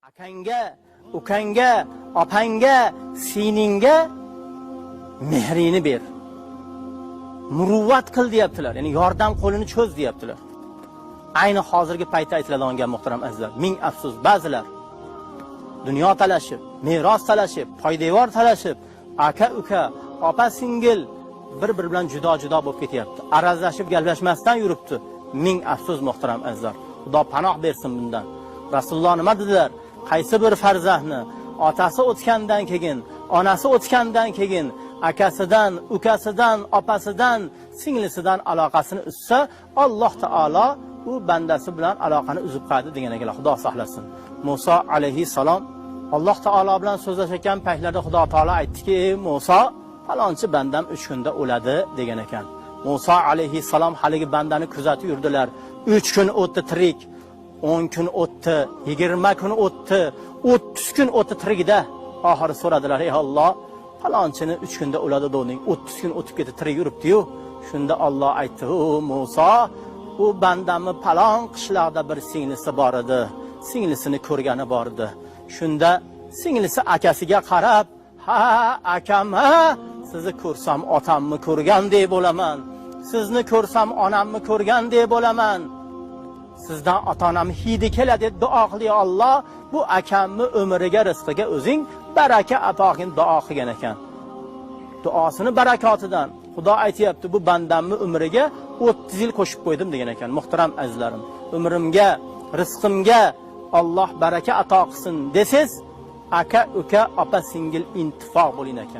Akangga, ukangga, opangga, siningga mehrini ber. Muruvvat qil deyaptilar. Ya'ni yordam qo'lini cho'z deyaptilar. Ayni hozirgi paytda aytiladigan gap muhtaram azizlar. Ming afsus ba'zilar dunyo talashib, meros talashib, poydevor talashib, aka uka, opa singil bir-biri bilan judo-judo bo'lib ketyapti. Arazlashib gaplashmasdan yuribdi. Ming afsus muhtaram azizlar. Xudo panoh bersin bundan. Rasululloh nima dedilar? Qaysi bir farzandni otasi o'tgandan keyin, onasi o'tgandan keyin akasidan, ukasidan, opasidan, singlisidan aloqasini uzsa, Alloh taolo u bandasi bilan aloqani uzib qo'yadi degan ekanlar. Xudo saqlasin. Musa alayhissalom Alloh taolo bilan so'zlashayotgan paytlarda Xudo taolo aytdiki, "Ey Musa, falonchi bandam 3 kunda o'ladi" degan ekan. Musa alayhissalom haligi bandani kuzatib yurdilar. 3 kun o'tdi tirik, 10 kun o'tdi, 20 kun o'tdi, 30 kun o'tdi tirigida. Oxiri so'radilar: "Ey Alloh, falonchini 3 kunda o'ladi deging, 30 kun o'tib ketdi, tirik yuribdi-yu." Shunda Alloh aytdi: "O Musa, u bandamni falon qishloqda bir singlisi bor edi. Singlisini ko'rgani bor edi. Shunda singlisi akasiga qarab, 'Ha, akam, ha, sizni ko'rsam otamni ko'rgandek bo'laman. Sizni ko'rsam onamni ko'rgandek bo'laman. Sizdan ota-onam hidi keladi deb duo qildi Alloh. Bu akamni umriga, rizqiga o'zing baraka ato qilgin" duo qilgan ekan. Duosini barakotidan Xudo aytayapti, bu bandamni umriga 30 yil qo'shib qo'ydim degan ekan. Muhtaram azizlarim, umrimga, rizqimga Alloh baraka ato qilsin desiz, aka, uka, opa, singil intifoq bo'ling ekan.